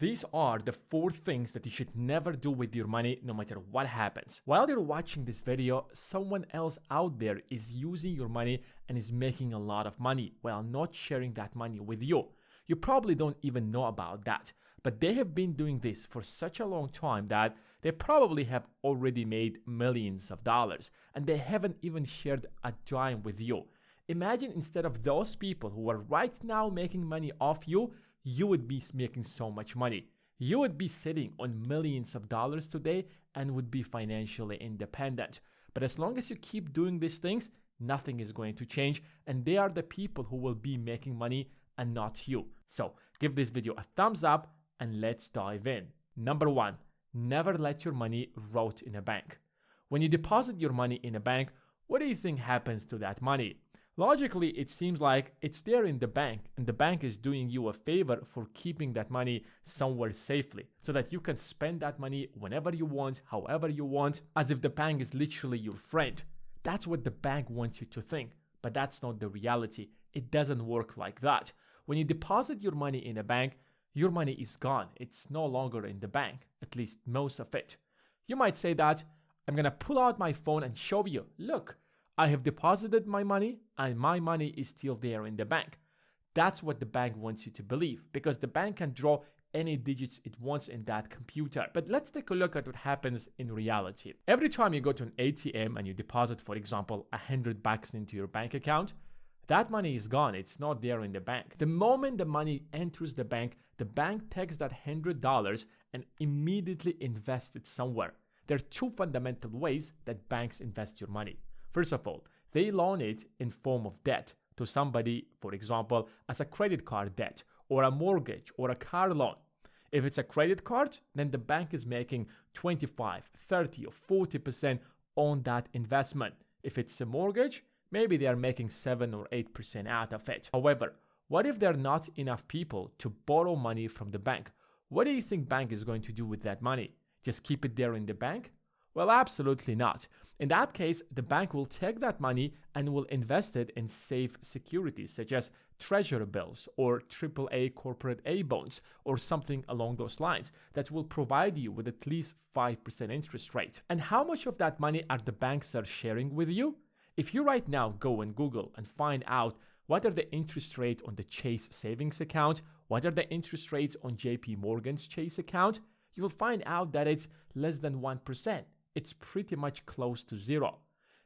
These are the 4 things that you should never do with your money no matter what happens. While you're watching this video, someone else out there is using your money and is making a lot of money while not sharing that money with you. You probably don't even know about that, but they have been doing this for such a long time that they probably have already made millions of dollars and they haven't even shared a dime with you. Imagine instead of those people who are right now making money off you, you would be making so much money. You would be sitting on millions of dollars today and would be financially independent. But as long as you keep doing these things, nothing is going to change, and they are the people who will be making money and not you. So give this video a thumbs up and let's dive in. Number 1, never let your money rot in a bank. When you deposit your money in a bank, what do you think happens to that money? Logically, it seems like it's there in the bank and the bank is doing you a favor for keeping that money somewhere safely so that you can spend that money whenever you want, however you want, as if the bank is literally your friend. That's what the bank wants you to think, but that's not the reality. It doesn't work like that. When you deposit your money in a bank, your money is gone. It's no longer in the bank, at least most of it. You might say that, I'm gonna pull out my phone and show you, look, I have deposited my money and my money is still there in the bank. That's what the bank wants you to believe because the bank can draw any digits it wants in that computer. But let's take a look at what happens in reality. Every time you go to an ATM and you deposit, for example, $100 into your bank account, that money is gone. It's not there in the bank. The moment the money enters the bank takes that $100 and immediately invests it somewhere. There are 2 fundamental ways that banks invest your money. First of all, they loan it in form of debt to somebody, for example, as a credit card debt or a mortgage or a car loan. If it's a credit card, then the bank is making 25, 30 or 40% on that investment. If it's a mortgage, maybe they are making 7 or 8% out of it. However, what if there are not enough people to borrow money from the bank? What do you think bank is going to do with that money? Just keep it there in the bank? Well, absolutely not. In that case, the bank will take that money and will invest it in safe securities such as treasury bills or AAA corporate A bonds or something along those lines that will provide you with at least 5% interest rate. And how much of that money are the banks sharing with you? If you right now go and Google and find out what are the interest rates on the Chase savings account, what are the interest rates on JP Morgan's Chase account, you will find out that it's less than 1%. It's pretty much close to 0.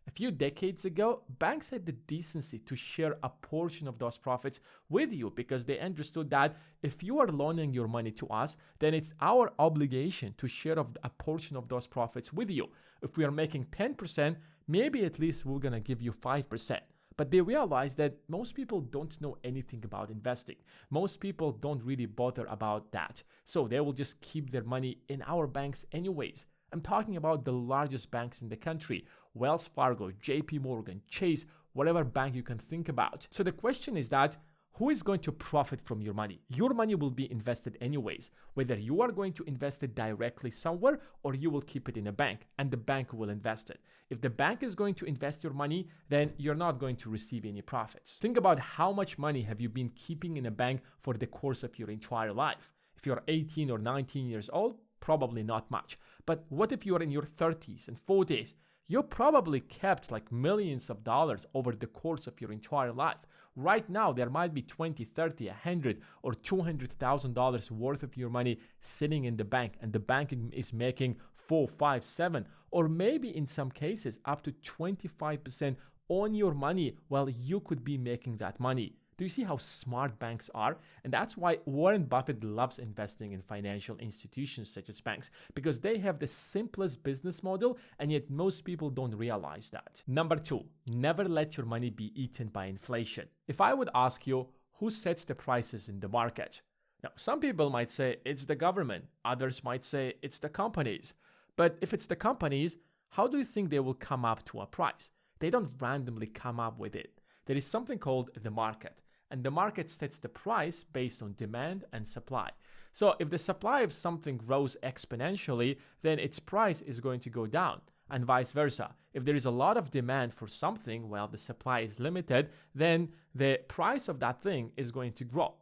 A few decades ago, banks had the decency to share a portion of those profits with you because they understood that if you are loaning your money to us, then it's our obligation to share a portion of those profits with you. If we are making 10%, maybe at least we're gonna give you 5%. But they realized that most people don't know anything about investing. Most people don't really bother about that. So they will just keep their money in our banks anyways. I'm talking about the largest banks in the country, Wells Fargo, JP Morgan, Chase, whatever bank you can think about. So the question is that, who is going to profit from your money? Your money will be invested anyways, whether you are going to invest it directly somewhere or you will keep it in a bank and the bank will invest it. If the bank is going to invest your money, then you're not going to receive any profits. Think about how much money have you been keeping in a bank for the course of your entire life. If you're 18 or 19 years old, probably not much. But what if you're in your 30s and 40s? You probably kept like millions of dollars over the course of your entire life. Right now, there might be 20, 30, 100 or $200,000 worth of your money sitting in the bank and the bank is making 4, 5, 7 or maybe in some cases up to 25% on your money while you could be making that money. Do you see how smart banks are? And that's why Warren Buffett loves investing in financial institutions such as banks, because they have the simplest business model and yet most people don't realize that. Number 2, never let your money be eaten by inflation. If I would ask you, who sets the prices in the market? Now, some people might say it's the government, others might say it's the companies. But if it's the companies, how do you think they will come up to a price? They don't randomly come up with it. There is something called the market, and the market sets the price based on demand and supply. So if the supply of something grows exponentially, then its price is going to go down, and vice versa. If there is a lot of demand for something while the supply is limited, then the price of that thing is going to grow.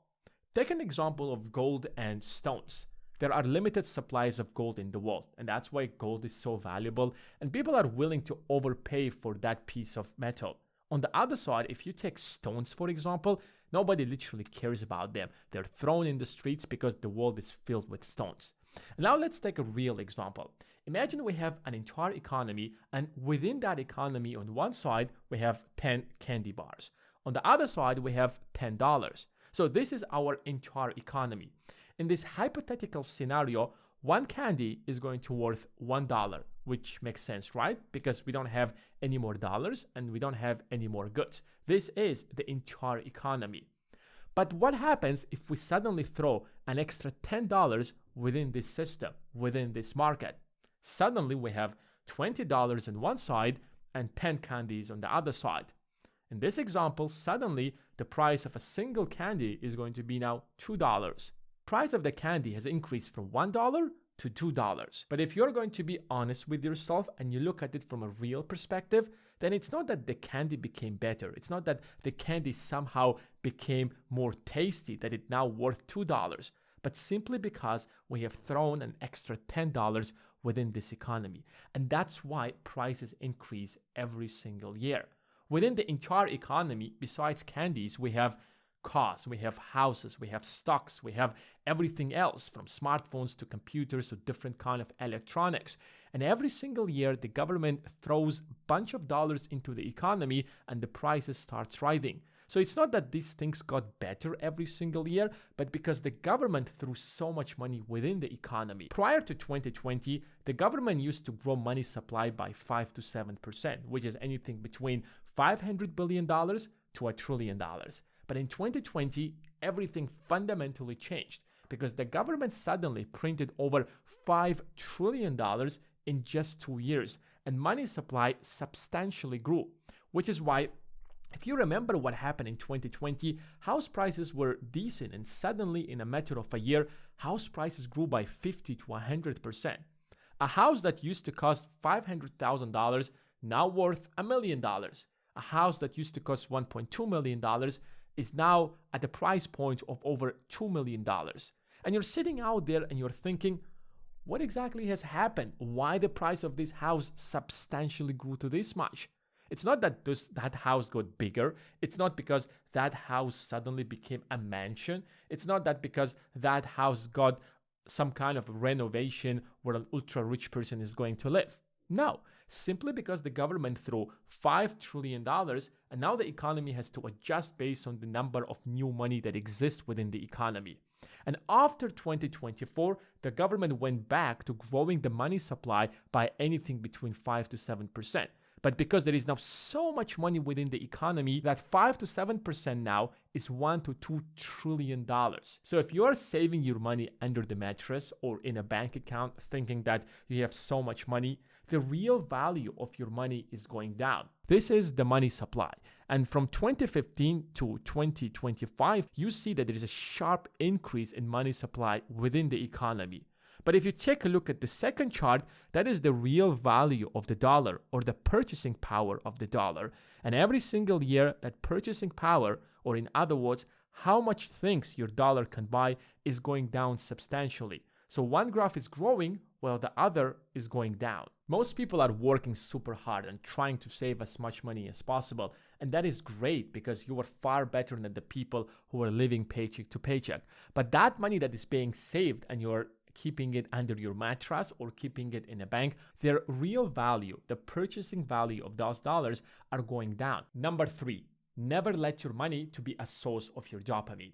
Take an example of gold and stones. there are limited supplies of gold in the world, and that's why gold is so valuable, and people are willing to overpay for that piece of metal. On the other side, if you take stones, for example, nobody literally cares about them. They're thrown in the streets because the world is filled with stones. And now let's take a real example. Imagine we have an entire economy, and within that economy, on one side, we have 10 candy bars. On the other side, we have $10. So this is our entire economy. In this hypothetical scenario, one candy is going to worth $1, which makes sense, right? Because we don't have any more dollars and we don't have any more goods. This is the entire economy. But what happens if we suddenly throw an extra $10 within this system, within this market? Suddenly we have $20 on one side and 10 candies on the other side. In this example, suddenly the price of a single candy is going to be now $2. Price of the candy has increased from $1 to $2. But if you're going to be honest with yourself and you look at it from a real perspective, then it's not that the candy became better. It's not that the candy somehow became more tasty, that it's now worth $2, but simply because we have thrown an extra $10 within this economy. And that's why prices increase every single year. Within the entire economy, besides candies, we have cars, we have houses, we have stocks, we have everything else from smartphones to computers to different kind of electronics. And every single year, the government throws a bunch of dollars into the economy and the prices starts rising. So it's not that these things got better every single year, but because the government threw so much money within the economy. Prior to 2020, the government used to grow money supply by 5 to 7%, which is anything between $500 billion to $1 trillion. But in 2020, everything fundamentally changed because the government suddenly printed over $5 trillion in just 2 years, and money supply substantially grew, which is why if you remember what happened in 2020, house prices were decent, and suddenly in a matter of a year, house prices grew by 50 to 100%. A house that used to cost $500,000 now worth $1 million. A house that used to cost $1.2 million is now at a price point of over $2 million. And you're sitting out there and you're thinking, what exactly has happened? Why the price of this house substantially grew to this much? It's not that that house got bigger. It's not because that house suddenly became a mansion. It's not that because that house got some kind of renovation where an ultra rich person is going to live. No, simply because the government threw $5 trillion and now the economy has to adjust based on the number of new money that exists within the economy. And after 2024, the government went back to growing the money supply by anything between 5 to 7%. But because there is now so much money within the economy, that 5 to 7% now is $1 to $2 trillion. So if you are saving your money under the mattress or in a bank account thinking that you have so much money, the real value of your money is going down. This is the money supply. And from 2015 to 2025, you see that there is a sharp increase in money supply within the economy. But if you take a look at the second chart, that is the real value of the dollar or the purchasing power of the dollar. And every single year, that purchasing power, or in other words, how much things your dollar can buy, is going down substantially. So one graph is growing while the other is going down. Most people are working super hard and trying to save as much money as possible. And that is great because you are far better than the people who are living paycheck to paycheck. But that money that is being saved and you're keeping it under your mattress or keeping it in a bank, their real value, the purchasing value of those dollars, are going down. Number 3, never let your money to be a source of your dopamine.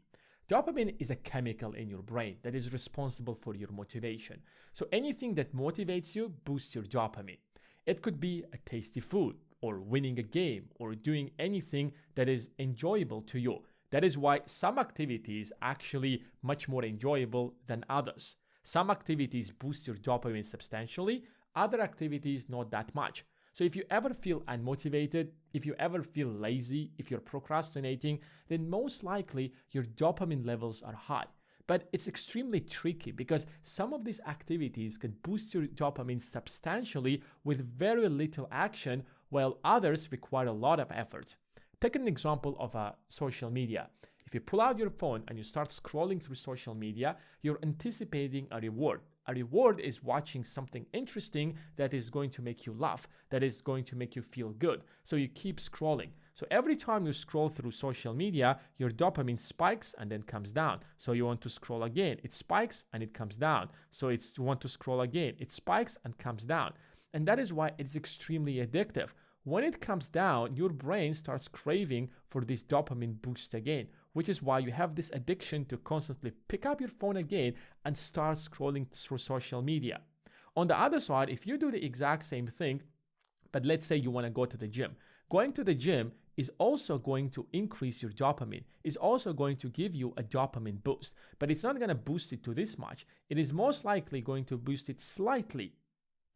Dopamine is a chemical in your brain that is responsible for your motivation. So anything that motivates you boosts your dopamine. It could be a tasty food, or winning a game, or doing anything that is enjoyable to you. That is why some activities are actually much more enjoyable than others. Some activities boost your dopamine substantially, other activities not that much. So if you ever feel unmotivated, if you ever feel lazy, if you're procrastinating, then most likely your dopamine levels are high. But it's extremely tricky because some of these activities can boost your dopamine substantially with very little action, while others require a lot of effort. Take an example of social media. If you pull out your phone and you start scrolling through social media, you're anticipating a reward. A reward is watching something interesting that is going to make you laugh, that is going to make you feel good. So you keep scrolling. So every time you scroll through social media, your dopamine spikes and then comes down. So you want to scroll again. It spikes and it comes down. So you want to scroll again. It spikes and comes down. And that is why it's extremely addictive. When it comes down, your brain starts craving for this dopamine boost again, which is why you have this addiction to constantly pick up your phone again and start scrolling through social media. On the other side, if you do the exact same thing, but let's say you want to go to the gym, going to the gym is also going to increase your dopamine, is also going to give you a dopamine boost, but it's not going to boost it to this much. It is most likely going to boost it slightly.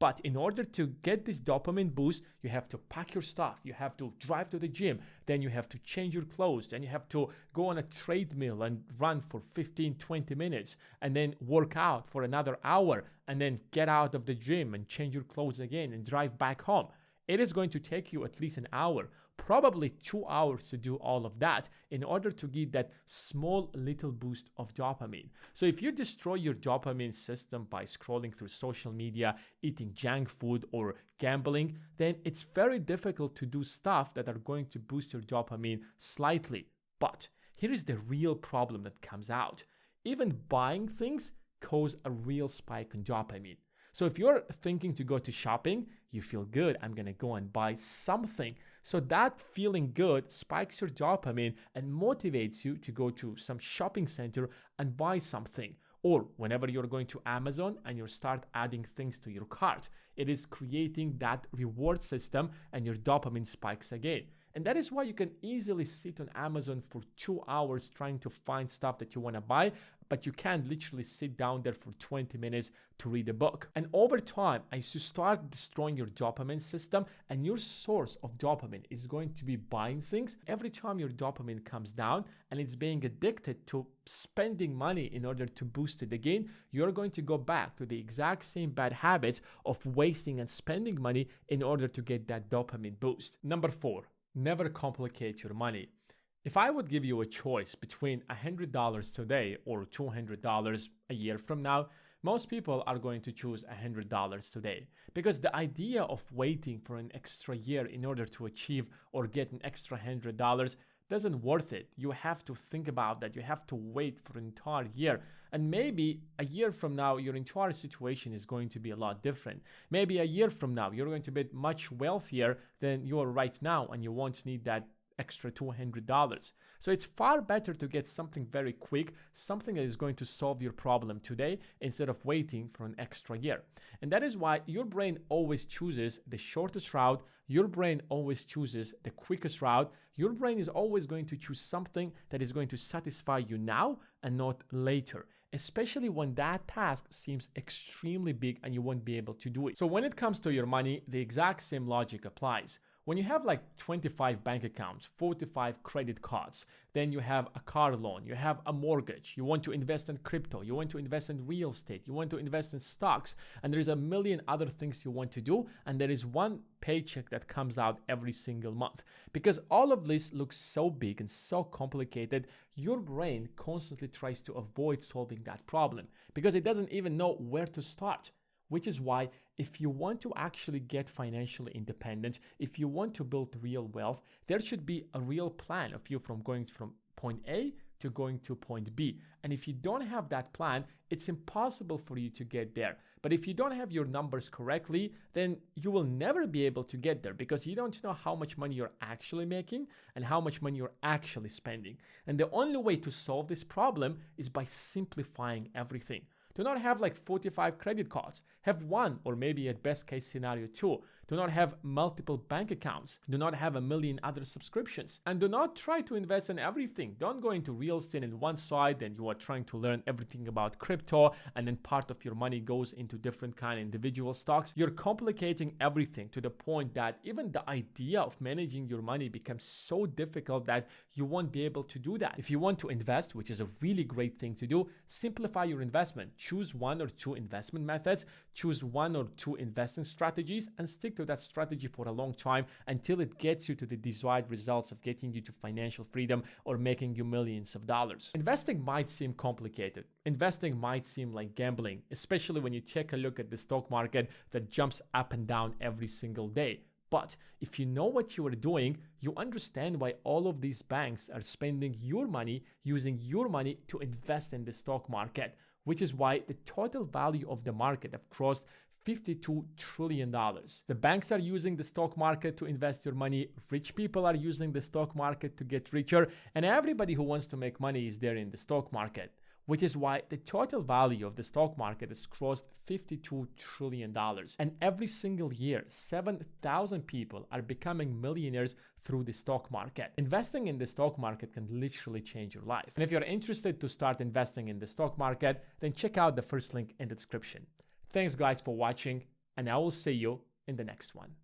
But in order to get this dopamine boost, you have to pack your stuff, you have to drive to the gym, then you have to change your clothes, then you have to go on a treadmill and run for 15-20 minutes, and then work out for another hour, and then get out of the gym and change your clothes again and drive back home. It is going to take you at least an hour, probably 2 hours to do all of that in order to get that small little boost of dopamine. So if you destroy your dopamine system by scrolling through social media, eating junk food, or gambling, then it's very difficult to do stuff that are going to boost your dopamine slightly. But here is the real problem that comes out. Even buying things cause a real spike in dopamine. So if you're thinking to go to shopping, you feel good, I'm gonna go and buy something. So that feeling good spikes your dopamine and motivates you to go to some shopping center and buy something. Or whenever you're going to Amazon and you start adding things to your cart, it is creating that reward system and your dopamine spikes again. And that is why you can easily sit on Amazon for 2 hours trying to find stuff that you want to buy, but you can't literally sit down there for 20 minutes to read a book. And over time, as you start destroying your dopamine system and your source of dopamine is going to be buying things, every time your dopamine comes down and it's being addicted to spending money in order to boost it again, you're going to go back to the exact same bad habits of wasting and spending money in order to get that dopamine boost. Number 4. Never complicate your money. If I would give you a choice between $100 today or $200 a year from now, most people are going to choose $100 today, because the idea of waiting for an extra year in order to achieve or get an extra $100 doesn't worth it. You have to think about that. You have to wait for an entire year. And maybe a year from now, your entire situation is going to be a lot different. Maybe a year from now, you're going to be much wealthier than you are right now, and you won't need that extra $200. So it's far better to get something very quick, something that is going to solve your problem today instead of waiting for an extra year. And that is why your brain always chooses the shortest route. Your brain always chooses the quickest route. Your brain is always going to choose something that is going to satisfy you now and not later, especially when that task seems extremely big and you won't be able to do it. So when it comes to your money, the exact same logic applies. When you have like 25 bank accounts, 45 credit cards, then you have a car loan, you have a mortgage, you want to invest in crypto, you want to invest in real estate, you want to invest in stocks, and there's a million other things you want to do, and there is one paycheck that comes out every single month. Because all of this looks so big and so complicated, your brain constantly tries to avoid solving that problem because it doesn't even know where to start. Which is why if you want to actually get financially independent, if you want to build real wealth, there should be a real plan of you from going from point A to going to point B. And if you don't have that plan, it's impossible for you to get there. But if you don't have your numbers correctly, then you will never be able to get there because you don't know how much money you're actually making and how much money you're actually spending. And the only way to solve this problem is by simplifying everything. Do not have like 45 credit cards. Have one, or maybe at best case scenario 2. Do not have multiple bank accounts. Do not have a million other subscriptions. And do not try to invest in everything. Don't go into real estate in one side and you are trying to learn everything about crypto and then part of your money goes into different kind of individual stocks. You're complicating everything to the point that even the idea of managing your money becomes so difficult that you won't be able to do that. If you want to invest, which is a really great thing to do, simplify your investment. choose one or two investment methods, choose one or two investing strategies, and stick to that strategy for a long time until it gets you to the desired results of getting you to financial freedom or making you millions of dollars. Investing might seem complicated. Investing might seem like gambling, especially when you take a look at the stock market that jumps up and down every single day. But if you know what you are doing, you understand why all of these banks are spending your money, using your money to invest in the stock market, which is why the total value of the market have crossed $52 trillion. The banks are using the stock market to invest your money, rich people are using the stock market to get richer, and everybody who wants to make money is there in the stock market, which is why the total value of the stock market has crossed $52 trillion. And every single year, 7,000 people are becoming millionaires through the stock market. Investing in the stock market can literally change your life. And if you're interested to start investing in the stock market, then check out the first link in the description. Thanks guys for watching, and I will see you in the next one.